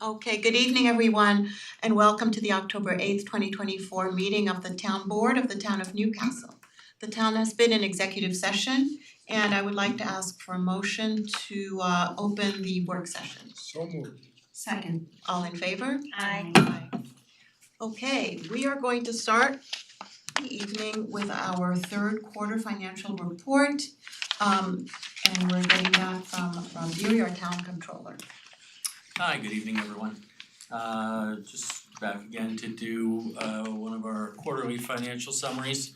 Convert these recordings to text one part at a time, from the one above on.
Okay, good evening, everyone, and welcome to the October 8th, 2024 meeting of the Town Board of the Town of Newcastle. The town has been in executive session, and I would like to ask for a motion to open the work session. So moved. Second. All in favor? Aye. Okay, we are going to start the evening with our third quarter financial report. And we're getting that from Ron Deary, our town controller. Hi, good evening, everyone. Just back again to do one of our quarterly financial summaries.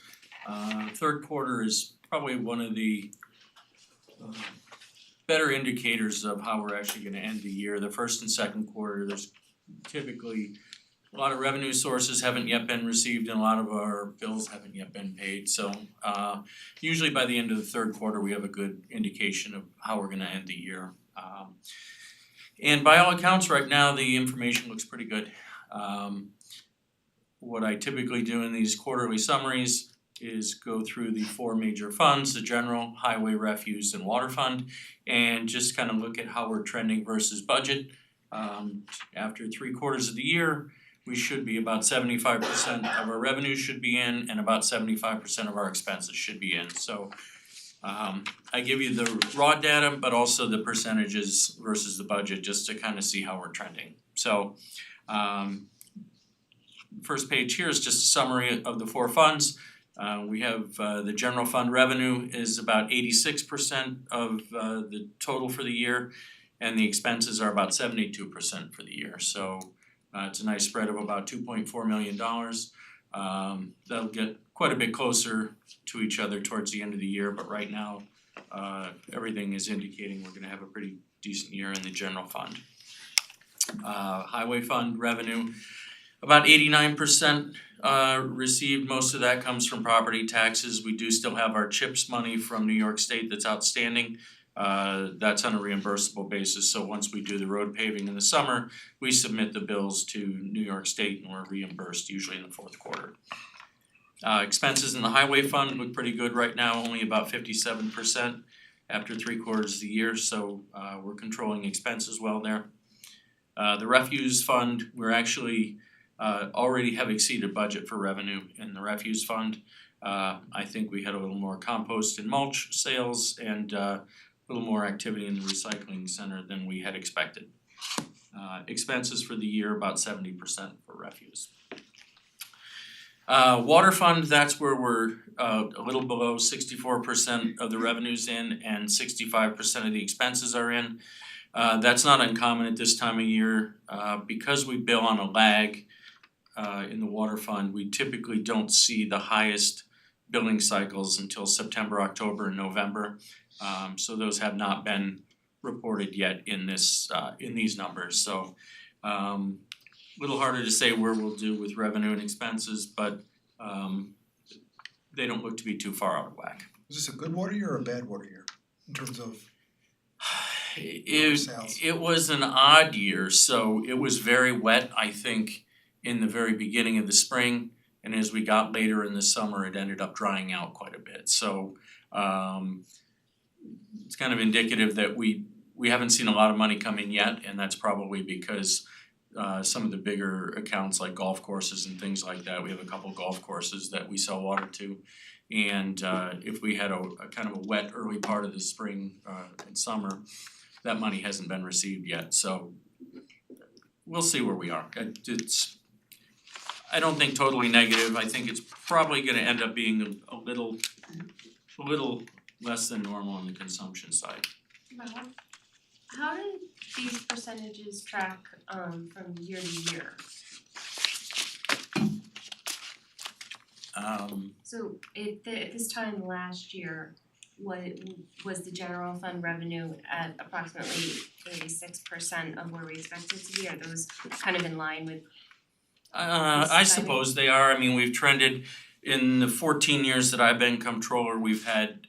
Third quarter is probably one of the better indicators of how we're actually gonna end the year. The first and second quarter, there's typically a lot of revenue sources haven't yet been received and a lot of our bills haven't yet been paid. So usually by the end of the third quarter, we have a good indication of how we're gonna end the year. And by all accounts, right now, the information looks pretty good. What I typically do in these quarterly summaries is go through the four major funds, the general, highway, refuse, and water fund, and just kind of look at how we're trending versus budget. After 3/4 of the year, we should be about 75% of our revenues should be in and about 75% of our expenses should be in. So I give you the raw data, but also the percentages versus the budget, just to kind of see how we're trending. So first page here is just a summary of the four funds. We have the general fund revenue is about 86% of the total for the year, and the expenses are about 72% for the year. So it's a nice spread of about $2.4 million. That'll get quite a bit closer to each other towards the end of the year, but right now everything is indicating we're gonna have a pretty decent year in the general fund. Highway fund revenue, about 89% received. Most of that comes from property taxes. We do still have our CHIPS money from New York State that's outstanding. That's on a reimbursable basis, so once we do the road paving in the summer, we submit the bills to New York State and we're reimbursed usually in the fourth quarter. Expenses in the highway fund look pretty good right now, only about 57% after 3/4 of the year, so we're controlling expenses well there. The refuse fund, we're actually already have exceeded budget for revenue in the refuse fund. I think we had a little more compost and mulch sales and a little more activity in the recycling center than we had expected. Expenses for the year, about 70% for refuse. Water fund, that's where we're a little below 64% of the revenues in and 65% of the expenses are in. That's not uncommon at this time of year. Because we bill on a lag in the water fund, we typically don't see the highest billing cycles until September, October, and November. So those have not been reported yet in this in these numbers. So little harder to say where we'll do with revenue and expenses, but they don't look to be too far out of whack. Is this a good water year or a bad water year in terms of sales? It was an odd year, so it was very wet, I think, in the very beginning of the spring, and as we got later in the summer, it ended up drying out quite a bit. So it's kind of indicative that we haven't seen a lot of money come in yet, and that's probably because some of the bigger accounts like golf courses and things like that, we have a couple golf courses that we sell water to. And if we had a kind of a wet early part of the spring and summer, that money hasn't been received yet, so we'll see where we are. I don't think totally negative. I think it's probably gonna end up being a little less than normal on the consumption side. How do these percentages track from year to year? So at this time last year, was the general fund revenue at approximately 86% of where we expected it to be? Are those kind of in line with I suppose they are. I mean, we've trended in the 14 years that I've been comptroller, we've had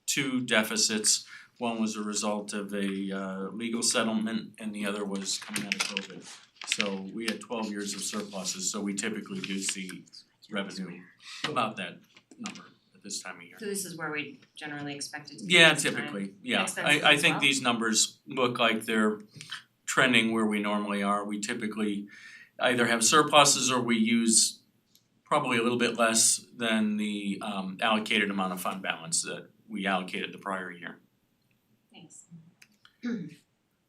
two deficits. One was a result of a legal settlement and the other was coming out of COVID. So we had 12 years of surpluses, so we typically do see revenue about that number at this time of year. So this is where we generally expect it to be? Yeah, this time? typically, yeah. Expenses I as think well? these numbers look like they're trending where we normally are. We typically either have surpluses or we use probably a little bit less than the allocated amount of fund balance that we allocated the prior year. Thanks.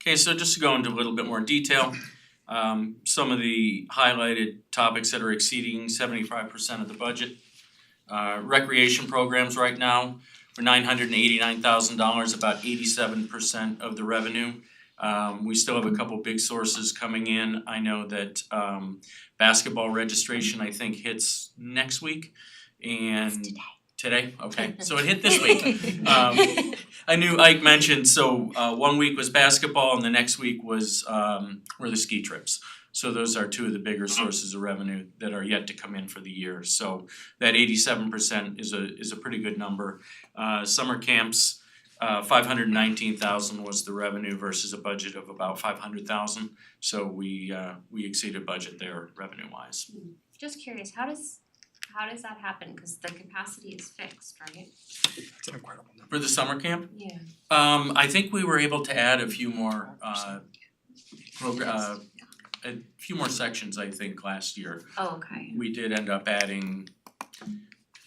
Okay, so just to go into a little bit more detail, some of the highlighted topics that are exceeding 75% of the budget. Recreation programs right now, we're $989,000, about 87% of the revenue. We still have a couple big sources coming in. I know that basketball registration I think hits next week and today? Okay, so it hit this week. I knew Ike mentioned, so 1 week was basketball and the next week was were the ski trips. So those are two of the bigger sources of revenue that are yet to come in for the year. So that 87% is a pretty good number. Summer camps, $519,000 was the revenue versus a budget of about $500,000. So we exceeded budget there revenue wise. Just curious, how does that happen? Cause the capacity is fixed, right? It's an incredible number. For the summer camp, Yeah. I think we were able to add a few more a few more sections, I think, last year. Oh, okay. We did end up adding,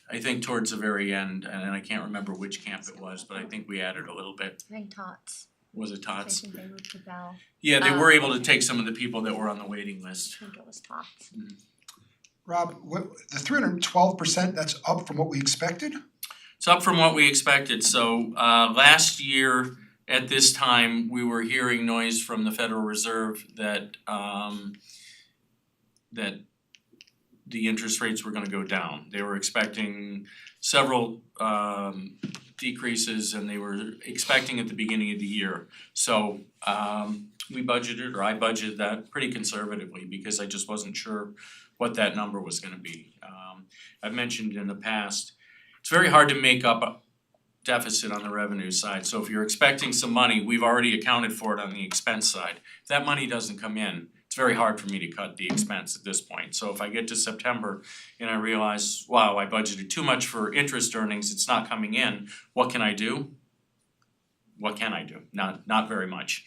I think towards the very end, and I can't remember which camp it was, but I think we added a little bit. I think Tots. Was it I Tots? think they moved to Bell. Yeah, they Oh, were able to okay. take some of the people that were on the waiting list. I think it was Tots. Rob, the 312%, that's up from what we expected? It's up from what we expected, so last year at this time, we were hearing noise from the Federal Reserve that that the interest rates were gonna go down. They were expecting several decreases and they were expecting at the beginning of the year. So we budgeted, or I budgeted that pretty conservatively because I just wasn't sure what that number was gonna be. I've mentioned in the past, it's very hard to make up a deficit on the revenue side. So if you're expecting some money, we've already accounted for it on the expense side. If that money doesn't come in, it's very hard for me to cut the expense at this point. So if I get to September and I realize, wow, I budgeted too much for interest earnings, it's not coming in, what can I do? What can I do? Not very much.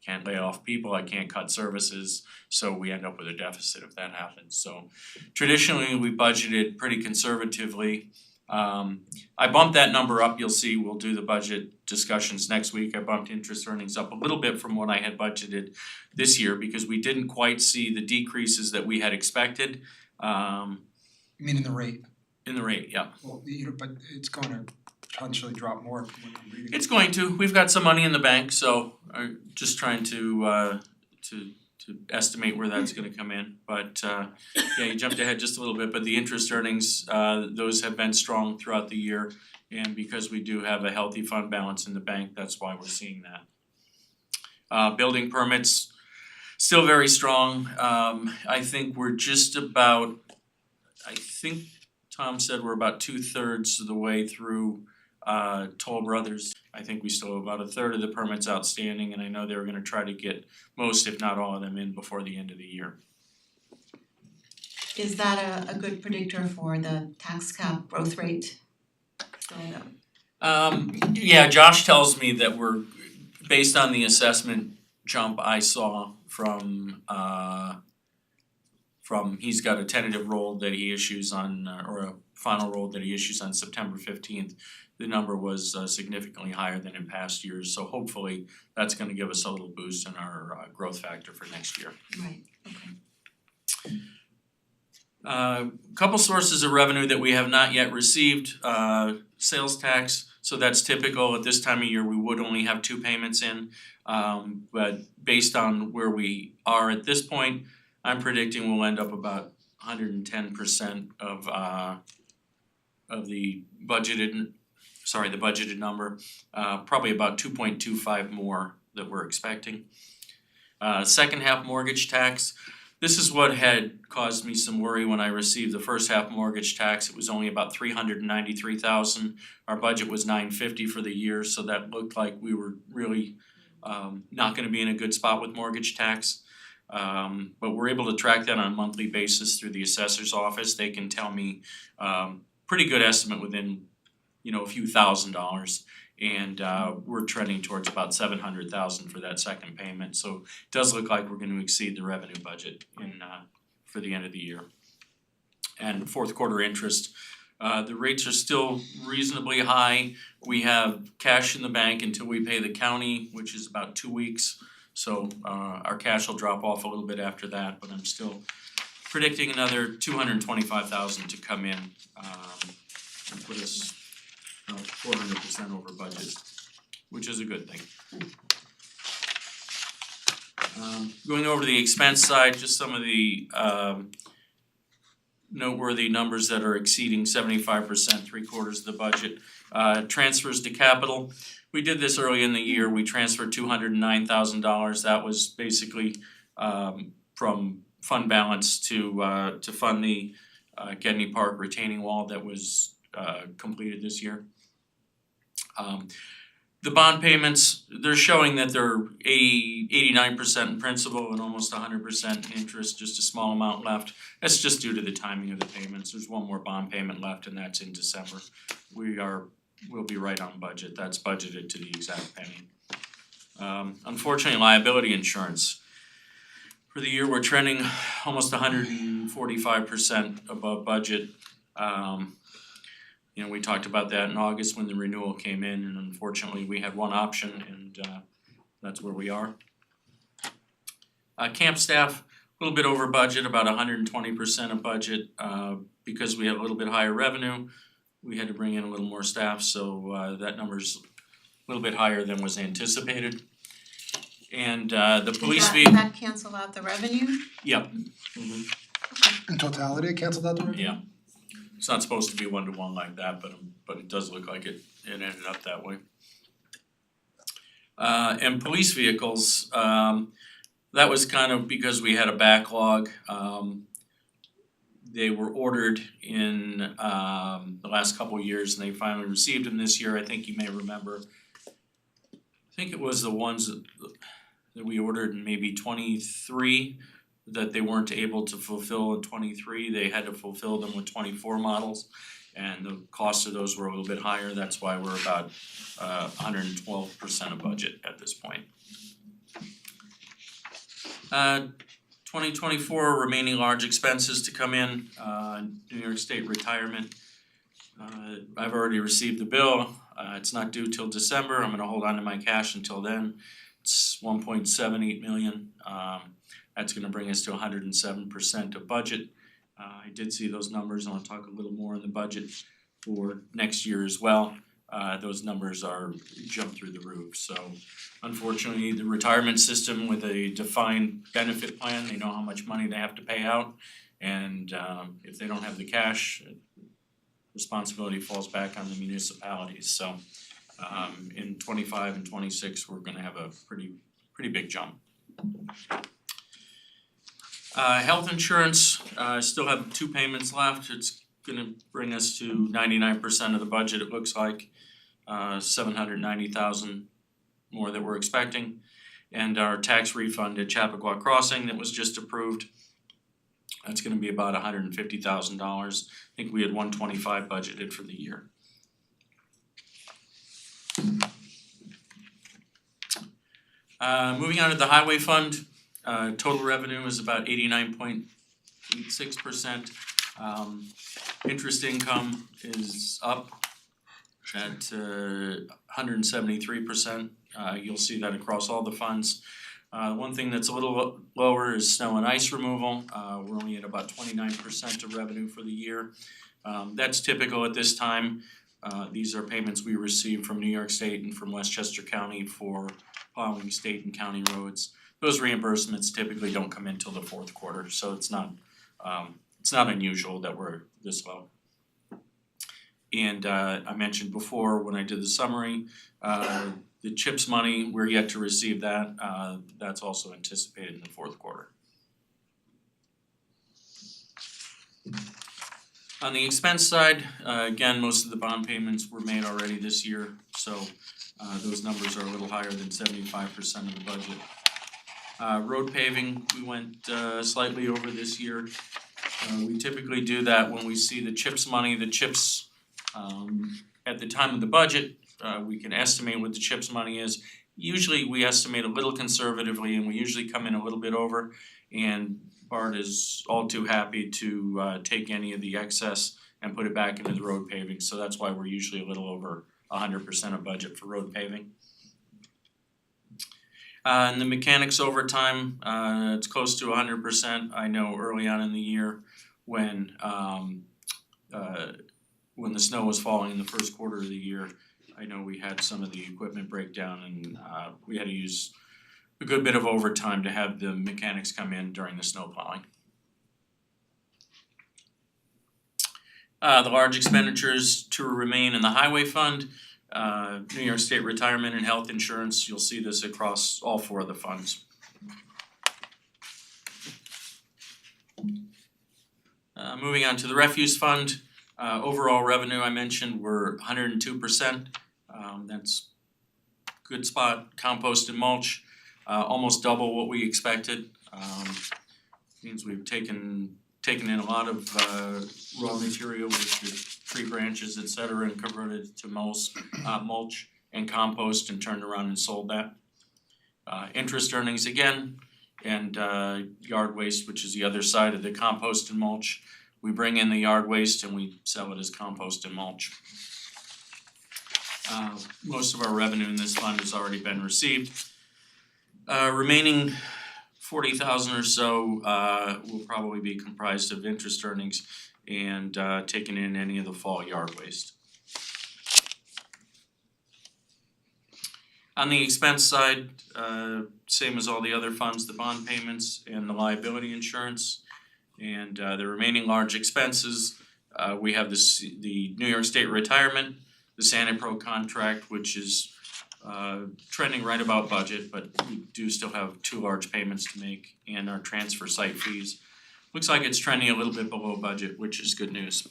Can't lay off people, I can't cut services, so we end up with a deficit if that happens. So traditionally, we budgeted pretty conservatively. I bumped that number up, you'll see, we'll do the budget discussions next week. I bumped interest earnings up a little bit from what I had budgeted this year because we didn't quite see the decreases that we had expected Meaning the rate. in the rate, yeah. Well, but it's gonna potentially drop more from what I'm reading. It's going to, we've got some money in the bank, so I'm just trying to estimate where that's gonna come in. But yeah, you jumped ahead just a little bit, but the interest earnings, those have been strong throughout the year. And because we do have a healthy fund balance in the bank, that's why we're seeing that. Building permits, still very strong. I think we're just about, I think Tom said we're about 2/3 of the way through Toll Brothers. I think we still have about 1/3 of the permits outstanding, and I know they were gonna try to get most, if not all of them, in before the end of the year. Is that a good predictor for the tax cap growth rate? So Yeah, Josh tells me that we're, based on the assessment jump I saw from he's got a tentative roll that he issues on, or a final roll that he issues on September 15th. The number was significantly higher than in past years, so hopefully that's gonna give us a little boost in our growth factor for next year. right, okay. Couple sources of revenue that we have not yet received, sales tax, so that's typical. At this time of year, we would only have 2 payments in. But based on where we are at this point, I'm predicting we'll end up about 110% of the budgeted number, probably about 2.25 more that we're expecting. Second half mortgage tax, this is what had caused me some worry when I received the first half mortgage tax. It was only about $393,000. Our budget was $950 for the year, so that looked like we were really not gonna be in a good spot with mortgage tax. But we're able to track that on a monthly basis through the assessor's office. They can tell me pretty good estimate within a few $1,000s. And we're trending towards about $700,000 for that second payment, so it does look like we're gonna exceed the revenue budget for the end of the year. And fourth quarter interest, the rates are still reasonably high. We have cash in the bank until we pay the county, which is about 2 weeks. So our cash will drop off a little bit after that, but I'm still predicting another $225,000 to come in and put us 400% over budget, which is a good thing. Going over to the expense side, just some of the noteworthy numbers that are exceeding 75%, 3/4 of the budget. Transfers to capital, we did this early in the year, we transferred $209,000, that was basically from fund balance to fund the Gedney Park retaining wall that was completed this year. The bond payments, they're showing that they're 89% in principal and almost 100% in interest, just a small amount left. That's just due to the timing of the payments. There's one more bond payment left and that's in December. We'll be right on budget. That's budgeted to the exact penny. Unfortunately, liability insurance. For the year, we're trending almost 145% above budget. We talked about that in August when the renewal came in, and unfortunately we had one option and that's where we are. Camp staff, a little bit over budget, about 120% of budget, because we had a little bit higher revenue. We had to bring in a little more staff, so that number's a little bit higher than was anticipated. And the police Does that cancel out the revenue? Yep. In totality, it canceled out the revenue? Yeah. It's not supposed to be 1-to-1 like that, but it does look like it ended up that way. And police vehicles, that was kind of because we had a backlog. They were ordered in the last couple of years and they finally received them this year. I think you may remember. I think it was the ones that we ordered in maybe 23 that they weren't able to fulfill in 23. They had to fulfill them with 24 models. And the cost of those were a little bit higher. That's why we're about 112% of budget at this point. 2024 remaining large expenses to come in, New York State retirement. I've already received the bill, it's not due till December, I'm gonna hold on to my cash until then. It's 1.78 million, that's gonna bring us to 107% of budget. I did see those numbers and I'll talk a little more on the budget for next year as well. Those numbers are jumped through the roof, so unfortunately, the retirement system with a defined benefit plan, they know how much money they have to pay out. And if they don't have the cash, responsibility falls back on the municipalities, so in 25 and 26, we're gonna have a pretty big jump. Health insurance, still have 2 payments left, it's gonna bring us to 99% of the budget, it looks like. 790,000 more that we're expecting. And our tax refund at Chappaqua Crossing that was just approved, that's gonna be about $150,000. I think we had 125 budgeted for the year. Moving on to the highway fund, total revenue is about 89.86%. Interest income is up at 173%. You'll see that across all the funds. One thing that's a little lower is snow and ice removal. We're only at about 29% of revenue for the year. That's typical at this time. These are payments we receive from New York State and from Westchester County for plowing state and county roads. Those reimbursements typically don't come in till the fourth quarter, so it's not unusual that we're this low. And I mentioned before when I did the summary, the CHIPS money, we're yet to receive that. That's also anticipated in the fourth quarter. On the expense side, again, most of the bond payments were made already this year, so those numbers are a little higher than 75% of the budget. Road paving, we went slightly over this year. We typically do that when we see the CHIPS money. The CHIPS at the time of the budget, we can estimate what the CHIPS money is. Usually we estimate a little conservatively and we usually come in a little bit over, and Bart is all too happy to take any of the excess and put it back into the road paving, so that's why we're usually a little over 100% of budget for road paving. And the mechanics overtime, it's close to 100%. I know early on in the year when the snow was falling in the first quarter of the year, I know we had some of the equipment breakdown and we had to use a good bit of overtime to have the mechanics come in during the snow plowing. The large expenditures to remain in the highway fund, New York State retirement and health insurance, you'll see this across all four of the funds. Moving on to the refuse fund, overall revenue I mentioned we're 102%. That's good spot. Compost and mulch, almost double what we expected. Means we've taken in a lot of raw material with the tree branches, etc., and converted it to mulch and compost and turned around and sold that. Interest earnings again, and yard waste, which is the other side of the compost and mulch. We bring in the yard waste and we sell it as compost and mulch. Most of our revenue in this fund has already been received. Remaining 40,000 or so will probably be comprised of interest earnings and taking in any of the fall yard waste. On the expense side, same as all the other funds, the bond payments and the liability insurance. And the remaining large expenses, we have the New York State retirement, the SaniPro contract, which is trending right about budget, but we do still have two large payments to make, and our transfer site fees. Looks like it's trending a little bit below budget, which is good news.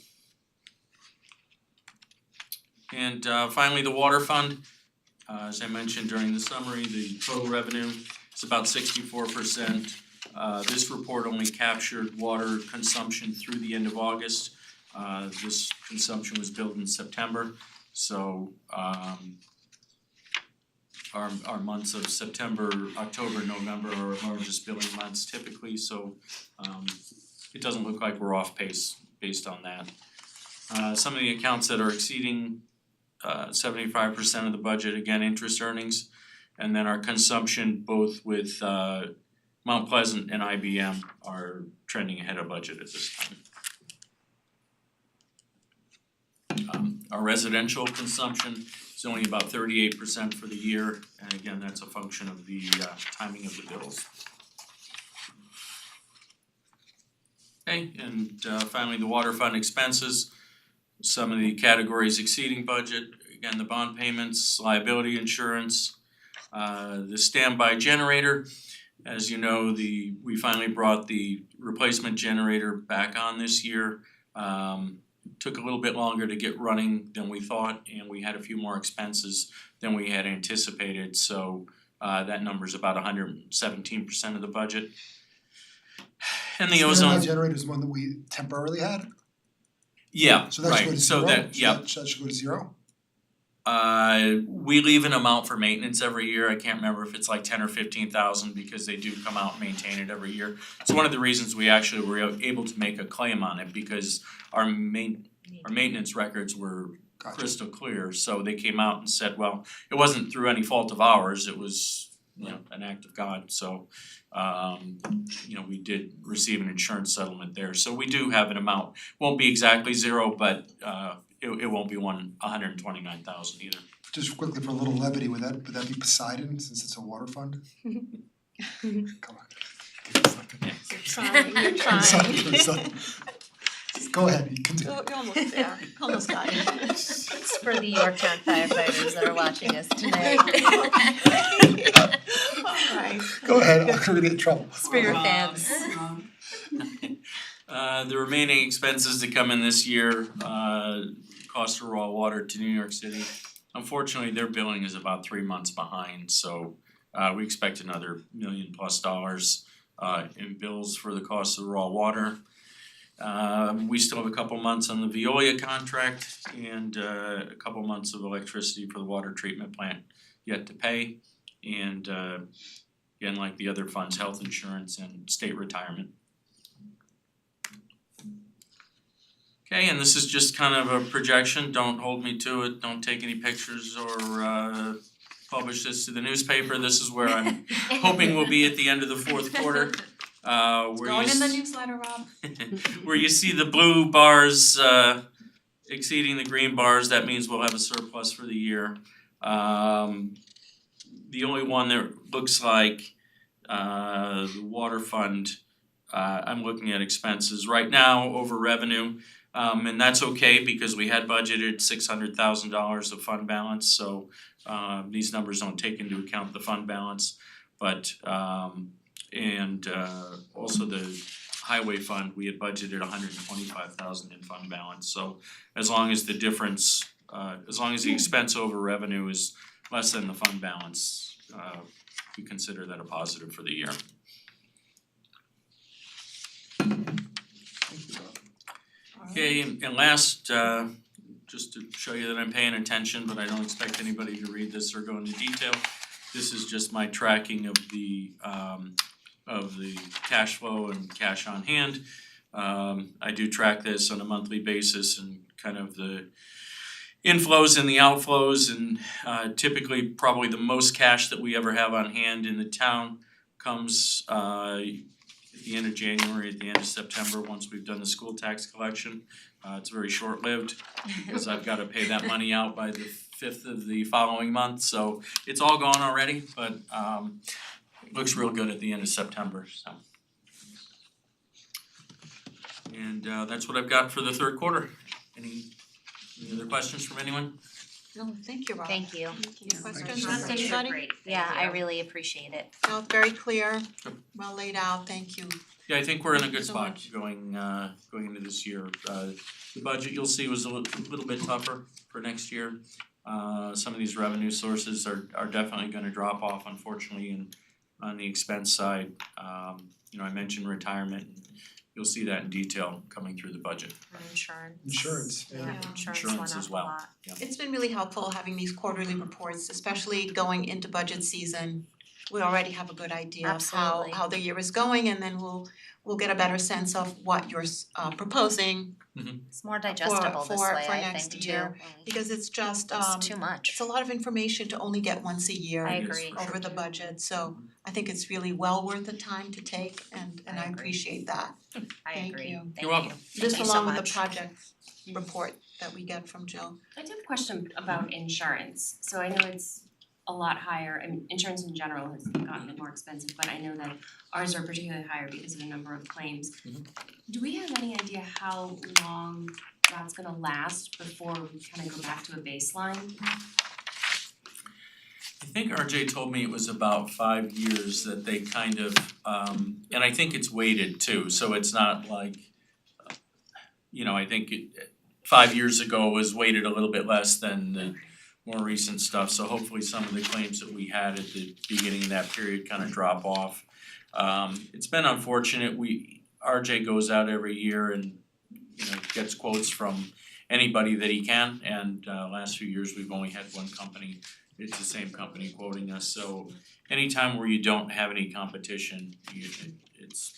And finally, the water fund. As I mentioned during the summary, the total revenue is about 64%. This report only captured water consumption through the end of August. This consumption was billed in September, so our months of September, October, November are our largest billing months typically, so it doesn't look like we're off pace based on that. Some of the accounts that are exceeding 75% of the budget, again, interest earnings, and then our consumption both with Mount Pleasant and IBM are trending ahead of budget at this time. Our residential consumption is only about 38% for the year, and again, that's a function of the timing of the bills. Okay, and finally, the water fund expenses. Some of the categories exceeding budget, again, the bond payments, liability insurance, the standby generator. As you know, we finally brought the replacement generator back on this year. Took a little bit longer to get running than we thought, and we had a few more expenses than we had anticipated, so that number's about 117% of the budget. And the ozone. Generator is one that we temporarily had? Yeah, So that should go right, to so zero? that, yeah. That should go to zero? We leave an amount for maintenance every year. I can't remember if it's like 10 or 15,000 because they do come out and maintain it every year. It's one of the reasons we actually were able to make a claim on it, because our maintenance records were Gotcha. crystal clear. So they came out and said, well, it wasn't through any fault of ours, it was, you know, an act of God. So we did receive an insurance settlement there. So we do have an amount. Won't be exactly zero, but it won't be 129,000 either. Just quickly for a little levity, would that be Poseidon since it's a water fund? Come on. Give us like a- You're trying, you're Something. Go ahead, you can do it. You're almost there, almost got it. It's for the Yorktown firefighters that are watching us tonight. Alright, Go ahead, I'm gonna get in trouble. It's for your fans. The remaining expenses to come in this year, cost of raw water to New York City. Unfortunately, their billing is about 3 months behind, so we expect another $1 million+ in bills for the cost of raw water. We still have a couple months on the Veolia contract and a couple months of electricity for the water treatment plant yet to pay. And again, like the other funds, health insurance and state retirement. Okay, and this is just kind of a projection, don't hold me to it, don't take any pictures or publish this to the newspaper. This is where I'm hoping we'll be at the end of the fourth quarter. Where Going you in the s- newsletter, Rob. where you see the blue bars exceeding the green bars, that means we'll have a surplus for the year. The only one that looks like the water fund, I'm looking at expenses right now over revenue. And that's okay because we had budgeted $600,000 of fund balance, so these numbers don't take into account the fund balance. But also the highway fund, we had budgeted $125,000 in fund balance. So as long as the difference, as long as the expense over revenue is less than the fund balance, we consider that a positive for the year. Thank you, Rob. Okay, and last, just to show you that I'm paying attention, but I don't expect anybody to read this or go into detail. This is just my tracking of the cash flow and cash on hand. I do track this on a monthly basis and kind of the inflows and the outflows, and typically probably the most cash that we ever have on hand in the town comes at the end of January, at the end of September, once we've done the school tax collection. It's very short-lived because I've gotta pay that money out by the 5th of the following month, so it's all gone already, but it looks real good at the end of September, so. And that's what I've got for the third quarter. Any other questions from anyone? No, thank you, Rob. Thank you. Any questions Thank you so from much. anybody? Great, Yeah, thank I you. really appreciate it. No, very clear, Yep. well laid out, thank you. Yeah, I think we're in a good So spot much. going into this year. The budget you'll see was a little bit tougher for next year. Some of these revenue sources are definitely gonna drop off, unfortunately, and on the expense side, I mentioned retirement. You'll see that in detail coming through the budget. And insurance. Insurance, yeah. Yeah. Insurance Insurance went as up a well. lot. It's been really helpful having these quarterly reports, especially going into budget season. We already have a good idea of Absolutely. how the year is going, and then we'll get a better sense of what you're proposing, It's more digestible this for way, I next think, too. year. because it's just It's too much. it's a lot of information to only get once a year I agree. over the budget, so I think it's really well worth the time to take, and I I agree. appreciate that. I Thank agree. you. Thank You're welcome. you. This Thank you so along with the much. project report that we get from Jill. I do have a question about insurance. So I know it's a lot higher, I mean, insurance in general has gotten more expensive, but I know that ours are particularly higher because of the number of claims. Do we have any idea how long that's gonna last before we kind of go back to a baseline? I think RJ told me it was about 5 years that they kind of, and I think it's weighted too, so it's not like, I think 5 years ago was weighted a little bit less than the more recent stuff, so hopefully some of the claims that we had at the beginning of that period kind of drop off. It's been unfortunate, RJ goes out every year and, gets quotes from anybody that he can, and last few years we've only had one company. It's the same company quoting us, so anytime where you don't have any competition, it's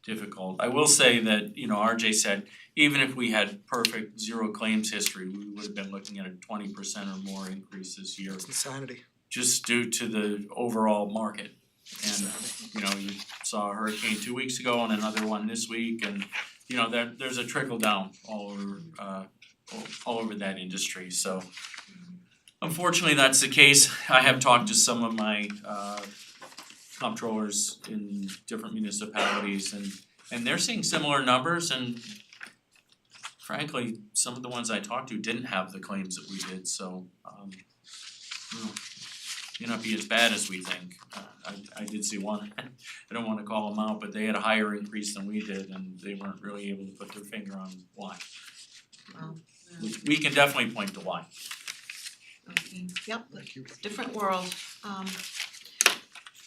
difficult. I will say that, RJ said, even if we had perfect zero claims history, we would have been looking at a 20% or more increase this year, It's insanity. just due to the overall market. And, you saw a hurricane 2 weeks ago and another one this week, and, there's a trickle down all over that industry, so. Unfortunately, that's the case. I have talked to some of my comptrollers in different municipalities, and they're seeing similar numbers, and frankly, some of the ones I talked to didn't have the claims that we did, so may not be as bad as we think. I did see one, I don't wanna call them out, but they had a higher increase than we did, and they weren't really able to put their finger on why. Wow. We can definitely point to why. Okay, yep, Thank you. different world.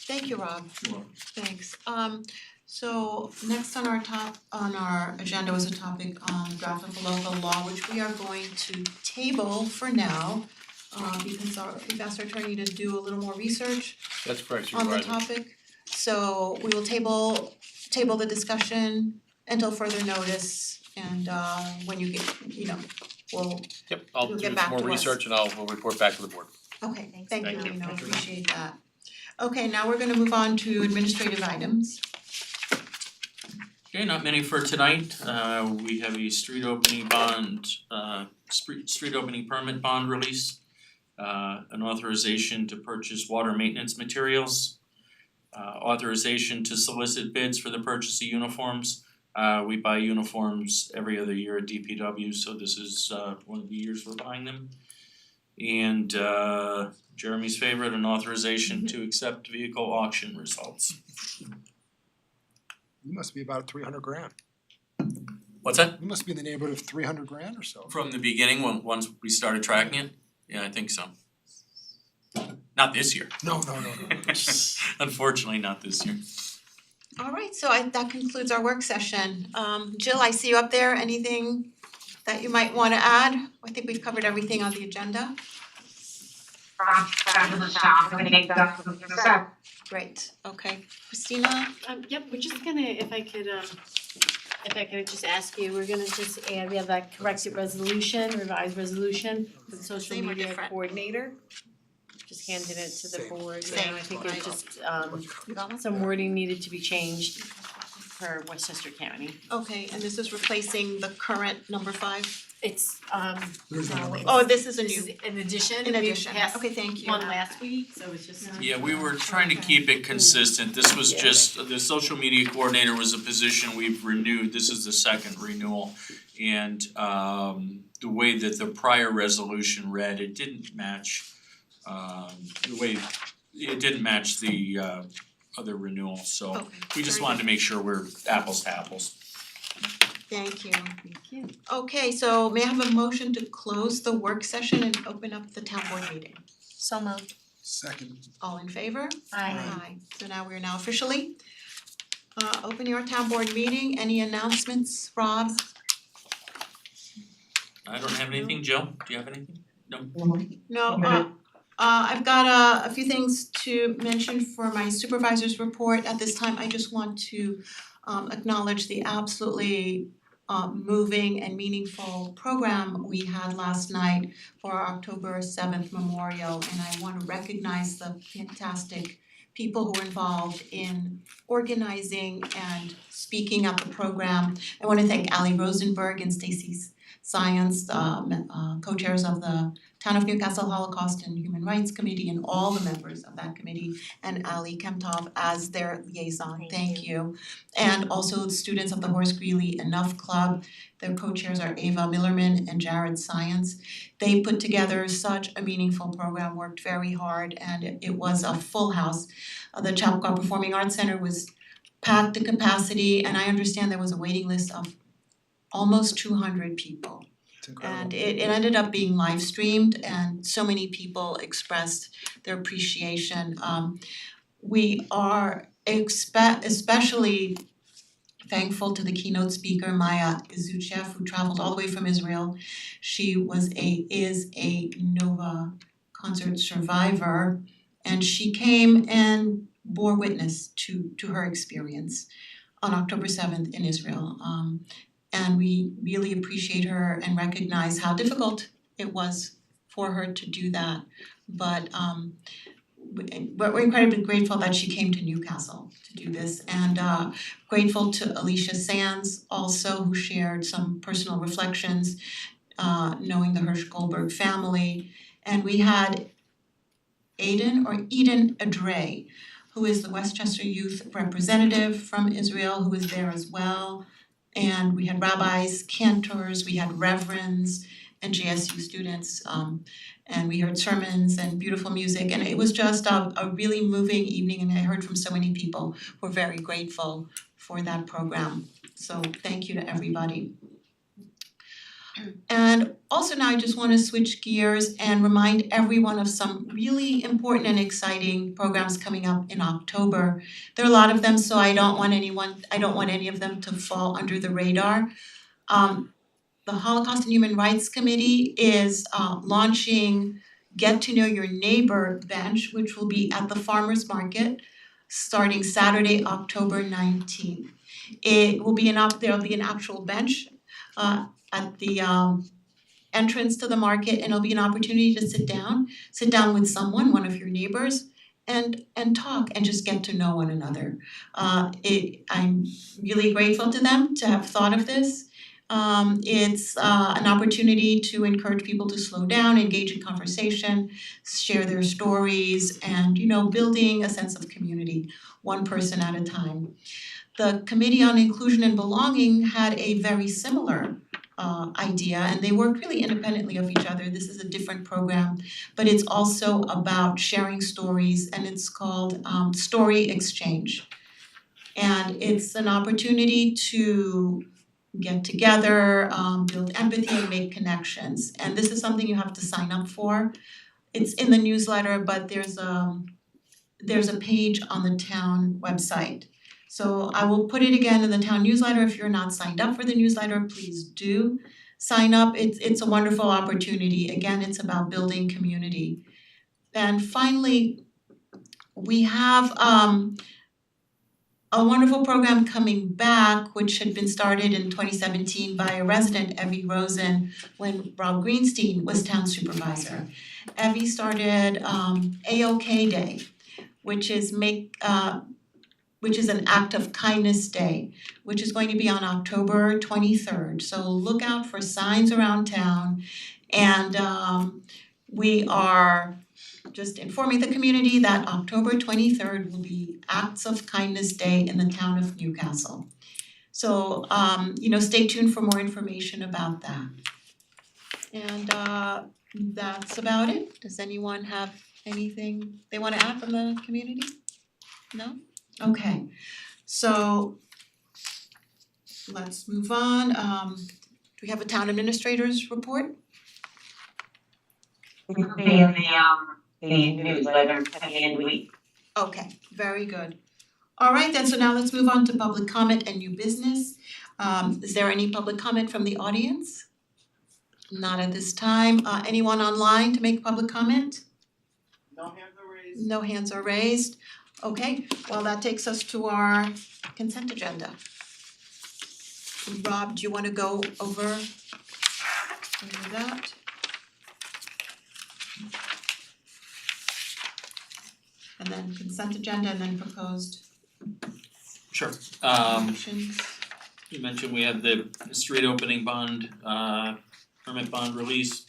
Thank you, Rob. Sure. Thanks. So next on our agenda was a topic on draft of the local law, which we are going to table for now. Because we've asked our attorney to do a little more research That's correct, on the Supervisor. topic. So we will table the discussion until further notice and when you get, we'll, Yep, I'll You'll do get some back more to us. research and we'll report back to the board. okay, Thanks. thank you, Thank you. Lino, appreciate that. Okay, now we're gonna move on to administrative items. Okay, not many for tonight. We have a street opening permit bond release. An authorization to purchase water maintenance materials. Authorization to solicit bids for the purchase of uniforms. We buy uniforms every other year at DPW, so this is one of the years we're buying them. And Jeremy's favorite, an authorization to accept vehicle auction results. We must be about 300 grand. What's that? We must be in the neighborhood of 300 grand or so. From the beginning, once we started tracking it? Yeah, I think so. Not this year. No. Unfortunately, not this year. Alright, so that concludes our work session. Jill, I see you up there, anything that you might wanna add? I think we've covered everything on the agenda. Great, okay. Christina? Yep, we're just gonna, if I could just ask you, we're gonna just add, we have that corrected resolution, revised resolution for the social Same or media different? coordinator. Just handed it to the Same. board, Same. and I think it's just You got one? some wording needed to be changed for Westchester County. Okay, and this is replacing the current number 5? It's Where's the no, number? it's- Oh, this is a this new, is an addition, in we addition, passed okay, thank you. one last week, so it's just. Yeah, we were trying to keep it consistent. This was Yeah. just, the social media coordinator was a position we've renewed. This is the second renewal. And the way that the prior resolution read, it didn't match the other renewal, so Okay, we just very wanted to make sure we're apples to apples. Thank you. Thank you. Okay, so may I have a motion to close the work session and open up the town board meeting? So moved. Second. All in favor? Aye. So now we're now officially opening our town board meeting. Any announcements, Rob? I don't have anything, Jill, do you have anything? No, I've got a few things to mention for my supervisor's report. At this time, I just want to acknowledge the absolutely moving and meaningful program we had last night for our October 7th memorial, and I want to recognize the fantastic people who were involved in organizing and speaking at the program. I want to thank Ali Rosenberg and Stacy Science, co-chairs of the Town of Newcastle Holocaust and Human Rights Committee, and all the members of that committee, and Ali Kemtov as their liaison. Thank you. And also the students of the Horace Greeley Enough Club. Their co-chairs are Ava Millerman and Jared Science. They put together such a meaningful program, worked very hard, and it was a full house. The Chappaqua Performing Arts Center was packed to capacity, and I understand there was a waiting list of almost 200 people. It's incredible. And it ended up being live streamed, and so many people expressed their appreciation. We are especially thankful to the keynote speaker Maya Izuchev, who traveled all the way from Israel. She is a Nova concert survivor, and she came and bore witness to her experience on October 7th in Israel. And we really appreciate her and recognize how difficult it was for her to do that. But we're incredibly grateful that she came to Newcastle to do this, and grateful to Alicia Sands also, who shared some personal reflections, knowing the Hirsch Goldberg family. And we had Eden Adre, who is the Westchester Youth representative from Israel, who is there as well. And we had rabbis, cantors, we had reverends and JSU students, and we heard sermons and beautiful music, and it was just a really moving evening, and I heard from so many people who were very grateful for that program. So thank you to everybody. And also now I just wanna switch gears and remind everyone of some really important and exciting programs coming up in October. There are a lot of them, so I don't want any of them to fall under the radar. The Holocaust and Human Rights Committee is launching Get to Know Your Neighbor Bench, which will be at the Farmers Market starting Saturday, October 19th. It will be there'll be an actual bench at the entrance to the market, and it'll be an opportunity to sit down with someone, one of your neighbors, and talk and just get to know one another. I'm really grateful to them to have thought of this. It's an opportunity to encourage people to slow down, engage in conversation, share their stories, and building a sense of community, one person at a time. The Committee on Inclusion and Belonging had a very similar idea, and they worked really independently of each other. This is a different program, but it's also about sharing stories, and it's called Story Exchange. And it's an opportunity to get together, build empathy and make connections. And this is something you have to sign up for. It's in the newsletter, but there's a page on the town website. So I will put it again in the town newsletter. If you're not signed up for the newsletter, please do sign up. It's a wonderful opportunity. Again, it's about building community. And finally, we have a wonderful program coming back, which had been started in 2017 by a resident, Evie Rosen, when Rob Greenstein was town supervisor. Evie started AOK Day, which is an act of kindness day, which is going to be on October 23rd. So look out for signs around town, and we are just informing the community that October 23rd will be Acts of Kindness Day in the town of Newcastle. So stay tuned for more information about that. And that's about it. Does anyone have anything they want to add from the community? No? Okay, so let's move on. Do we have a town administrator's report? It'll be in the newsletter at the end of the week. Okay, very good. All right then, so now let's move on to public comment and new business. Is there any public comment from the audience? Not at this time. Anyone online to make public comment? No hands are raised. No hands are raised. Okay, well, that takes us to our consent agenda. Rob, do you wanna go over that? And then consent agenda and then proposed Sure. motions. You mentioned we have the street opening bond, permit bond release,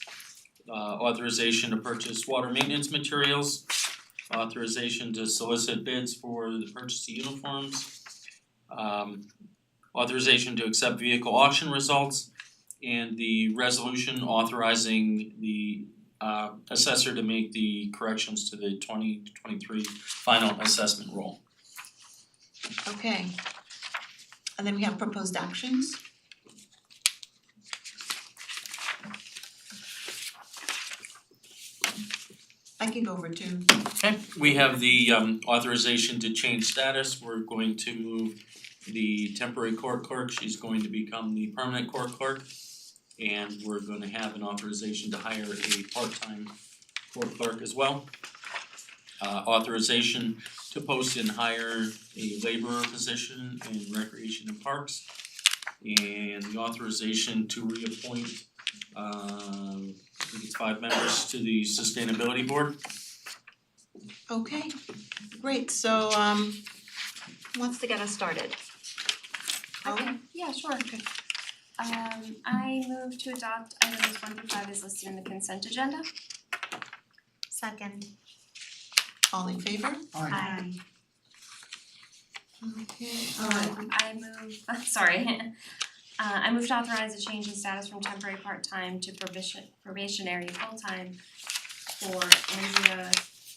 authorization to purchase water maintenance materials, authorization to solicit bids for the purchase of uniforms, authorization to accept vehicle auction results, and the resolution authorizing the assessor to make the corrections to the 2023 final assessment roll. Okay. And then we have proposed actions. I can go over two. Okay, we have the authorization to change status. We're going to move the temporary court clerk, she's going to become the permanent court clerk. And we're gonna have an authorization to hire a part-time court clerk as well. Authorization to post and hire a laborer position in recreation and parks. And the authorization to reappoint I think it's 5 members to the sustainability board. Okay, great, so who wants to get us started? Okay, yeah, sure. I move to adopt items 1 through 5 as listed in the consent agenda. Second. All in favor? Aye. Okay, I move, sorry. I move to authorize a change in status from temporary part-time to probationary full-time for Andrea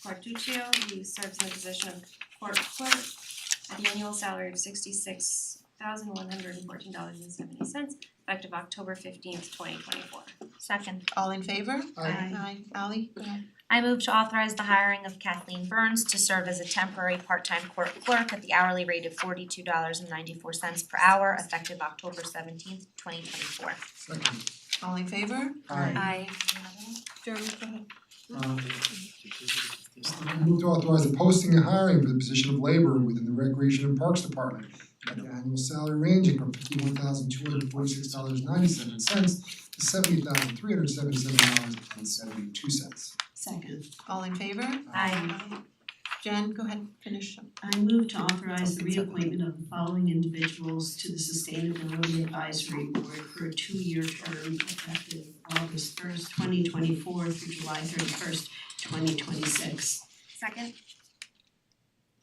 Carduccio, who serves in the position of court clerk at the annual salary of $66,114.70, effective October 15th, 2024. Second. All in favor? Aye. Ally, go ahead. I move to authorize the hiring of Kathleen Burns to serve as a temporary part-time court clerk at the hourly rate of $42.94 per hour effective October 17th, 2024. Second. All in favor? Aye. Jeremy, go ahead. Move to authorize the posting and hiring for the position of laborer within the Recreation and Parks Department at the annual salary ranging from $51,246.97 to $70,377.72. Second. All in favor? Aye. Jen, go ahead, finish. I move to authorize the reappointment of the following individuals to the Sustainability Advisory Board for a 2-year term effective August 1st, 2024 through July 31st, 2026. Second?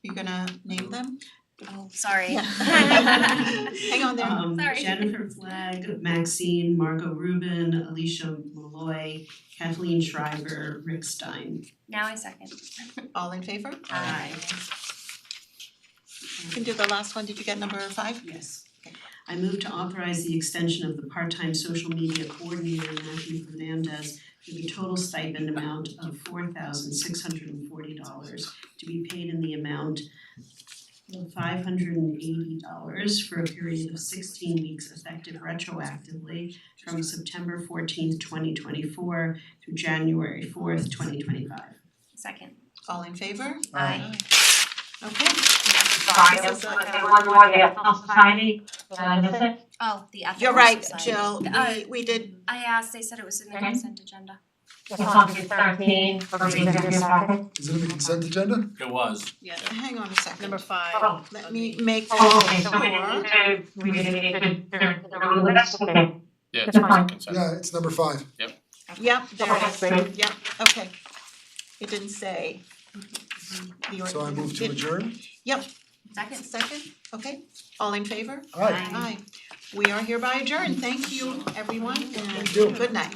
You're gonna name them? Oh, sorry. Hang on there. Sorry. Jennifer Flagg, Maxine, Margot Rubin, Alicia Malloy, Kathleen Schreiber, Rick Stein. Now I second. All in favor? Aye. You can do the last one. Did you get number 5? Yes. I move to authorize the extension of the part-time social media coordinator Matthew Fernandez for the total stipend amount of $4,640 to be paid in the amount of $580 for a period of 16 weeks effective retroactively from September 14th, 2024 through January 4th, 2025. Second. All in favor? Aye. Okay. Sorry, This there's is a- one more, the Ethel Society, did I miss it? Oh, the ethical You're right, society. Jill. We did, I asked, they said it was in the Okay. consent agenda. It's on page 13 for the executive packet. Is it in the consent agenda? It was. hang on a second. Number 5. Oh, Let me make oh, okay, so sure. we need to remove this, okay. Yeah, It's fine. consent. Yeah, it's number 5. Yep, there it is. Great. Yep, okay. It didn't say the So I move to It- adjourn? Yep, Second. second, okay. All in favor? Aye. Aye. We are hereby adjourned. Thank you, everyone, and you. good night.